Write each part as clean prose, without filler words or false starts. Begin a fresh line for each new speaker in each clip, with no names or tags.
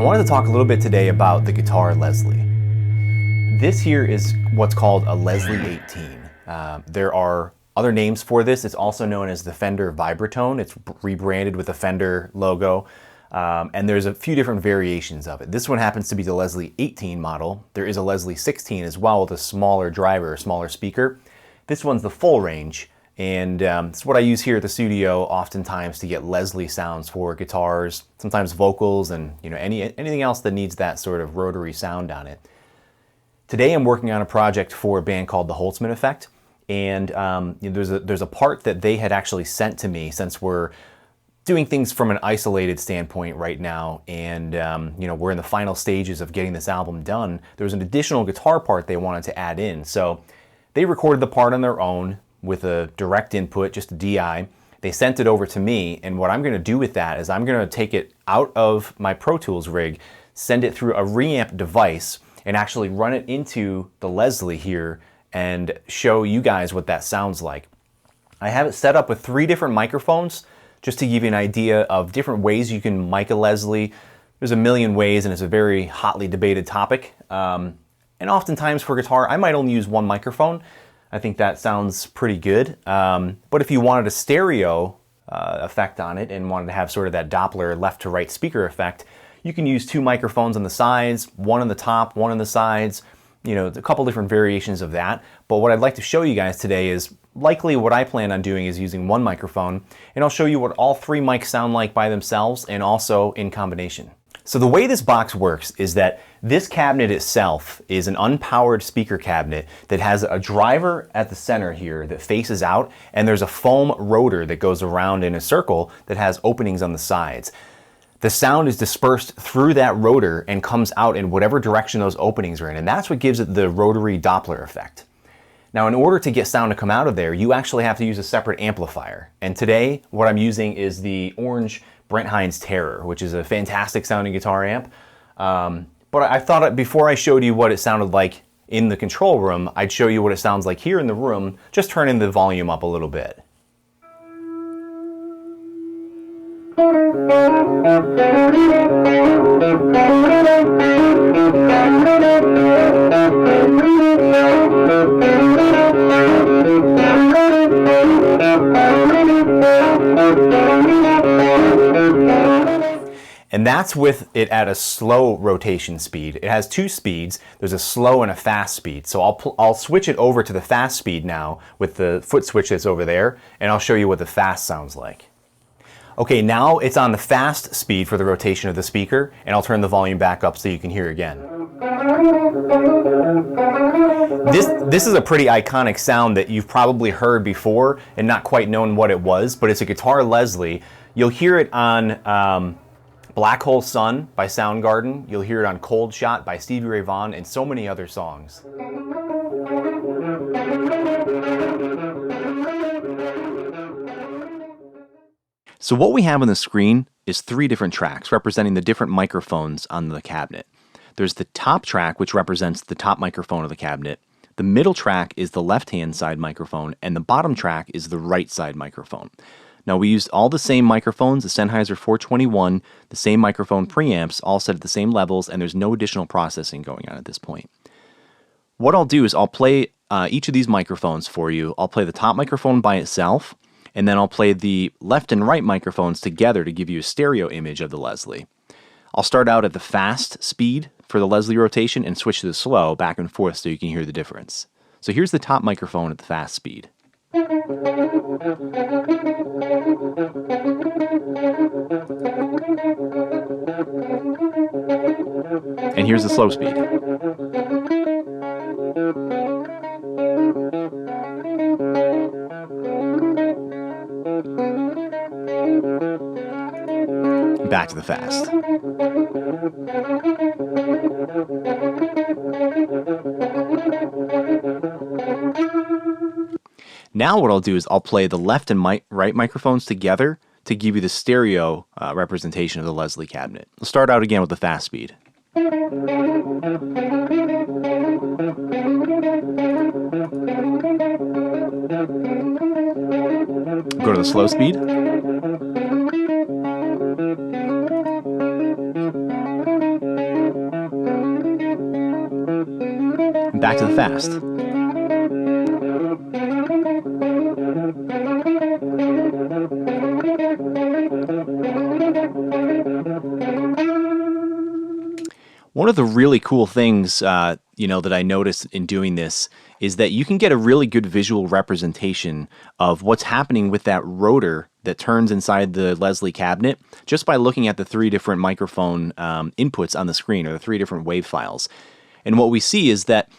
wanted to talk a little bit today about the guitar Leslie. This here is what's called a Leslie 18. There are other names for this. It's also known as the Fender Vibratone. It's rebranded with the Fender logo. And there's a few different variations of it. This one happens to be the Leslie 18 model. There is a Leslie 16 as well with a smaller driver, a smaller speaker. This one's the full range. And it's what I use here at the studio oftentimes to get Leslie sounds for guitars, sometimes vocals, and anything else that needs that sort of rotary sound on it. Today I'm working on a project for a band called the Holtzmann Effect, and there's a part that they had actually sent to me, since we're doing things from an isolated standpoint right now, and we're in the final stages of getting this album done. There was an additional guitar part they wanted to add in, so they recorded the part on their own with a direct input, just a DI. They sent it over to me, and what I'm going to do with that is I'm going to take it out of my Pro Tools rig, send it through a reamp device, and actually run it into the Leslie here and show you guys what that sounds like. I have it set up with 3 different microphones, just to give you an idea of different ways you can mic a Leslie. There's a million ways, and it's a very hotly debated topic. And oftentimes for guitar, I might only use one microphone. I think that sounds pretty good. But if you wanted a stereo effect on it and wanted to have sort of that Doppler left to right speaker effect, you can use 2 microphones on the sides, one on the top, one on the sides, a couple different variations of that. But what I'd like to show you guys today is likely what I plan on doing is using one microphone, and I'll show you what all 3 mics sound like by themselves and also in combination. So the way this box works is that this cabinet itself is an unpowered speaker cabinet that has a driver at the center here that faces out, and there's a foam rotor that goes around in a circle that has openings on the sides. The sound is dispersed through that rotor and comes out in whatever direction those openings are in, and that's what gives it the rotary Doppler effect. Now, in order to get sound to come out of there, you actually have to use a separate amplifier. And today, what I'm using is the orange Brent Hinds Terror, which is a fantastic sounding guitar amp. But I thought before I showed you what it sounded like in the control room, I'd show you what it sounds like here in the room, just turning the volume up a little bit. And that's with it at a slow rotation speed. It has 2 speeds. There's a slow and a fast speed. So I'll switch it over to the fast speed now with the foot switch that's over there, and I'll show you what the fast sounds like. Okay, now it's on the fast speed for the rotation of the speaker, and I'll turn the volume back up so you can hear again. This is a pretty iconic sound that you've probably heard before and not quite known what it was, but it's a guitar Leslie. You'll hear it on Black Hole Sun by Soundgarden. You'll hear it on Cold Shot by Stevie Ray Vaughan and so many other songs. So what we have on the screen is 3 different tracks representing the different microphones on the cabinet. There's the top track, which represents the top microphone of the cabinet. The middle track is the left-hand side microphone, and the bottom track is the right side microphone. Now, we used all the same microphones, the Sennheiser 421, the same microphone preamps, all set at the same levels, and there's no additional processing going on at this point. What I'll do is I'll play each of these microphones for you. I'll play the top microphone by itself, and then I'll play the left and right microphones together to give you a stereo image of the Leslie. I'll start out at the fast speed for the Leslie rotation and switch to the slow back and forth so you can hear the difference. So here's the top microphone at the fast speed. And here's the slow speed. Back to the fast. Now what I'll do is I'll play the left and right microphones together to give you the stereo representation of the Leslie cabinet. We'll start out again with the fast speed. Go to the slow speed. back to the fast. One of the really cool things, you know, that I noticed in doing this is that you can get a really good visual representation of what's happening with that rotor that turns inside the Leslie cabinet just by looking at the 3 different microphone inputs on the screen, or the 3 different wave files. And what we see is that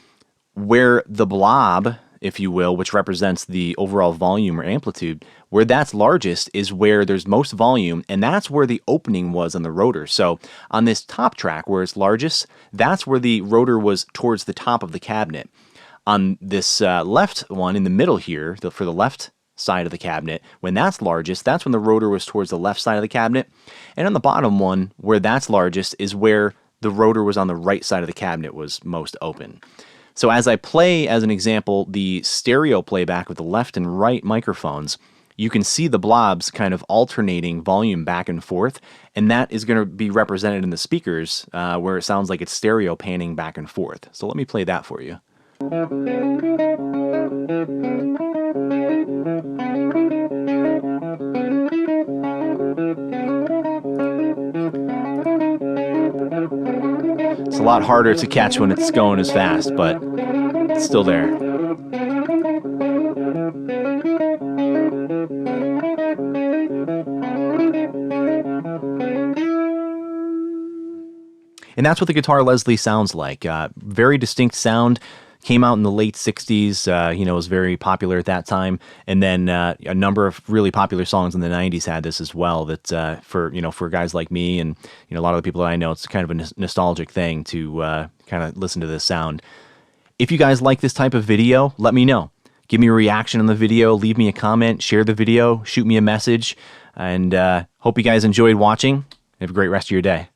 where the blob, if you will, which represents the overall volume or amplitude, where that's largest is where there's most volume, and that's where the opening was on the rotor. So on this top track where it's largest, that's where the rotor was towards the top of the cabinet. On this left one in the middle here, for the left side of the cabinet, when that's largest, that's when the rotor was towards the left side of the cabinet. And on the bottom one, where that's largest, is where the rotor was on the right side of the cabinet, was most open. So as I play, as an example, the stereo playback with the left and right microphones, you can see the blobs kind of alternating volume back and forth, and that is going to be represented in the speakers where it sounds like it's stereo panning back and forth. So let me play that for you. It's a lot harder to catch when it's going as fast, but it's still there. And that's what the guitar Leslie sounds like. Very distinct sound. Came out in the late 60s, you know, was very popular at that time. And then a number of really popular songs in the 90s had this as well, that for guys like me and, you know, a lot of the people that I know, it's kind of a nostalgic thing to kind of listen to this sound. If you guys like this type of video, let me know. Give me a reaction on the video, leave me a comment, share the video, shoot me a message, and hope you guys enjoyed watching. Have a great rest of your day.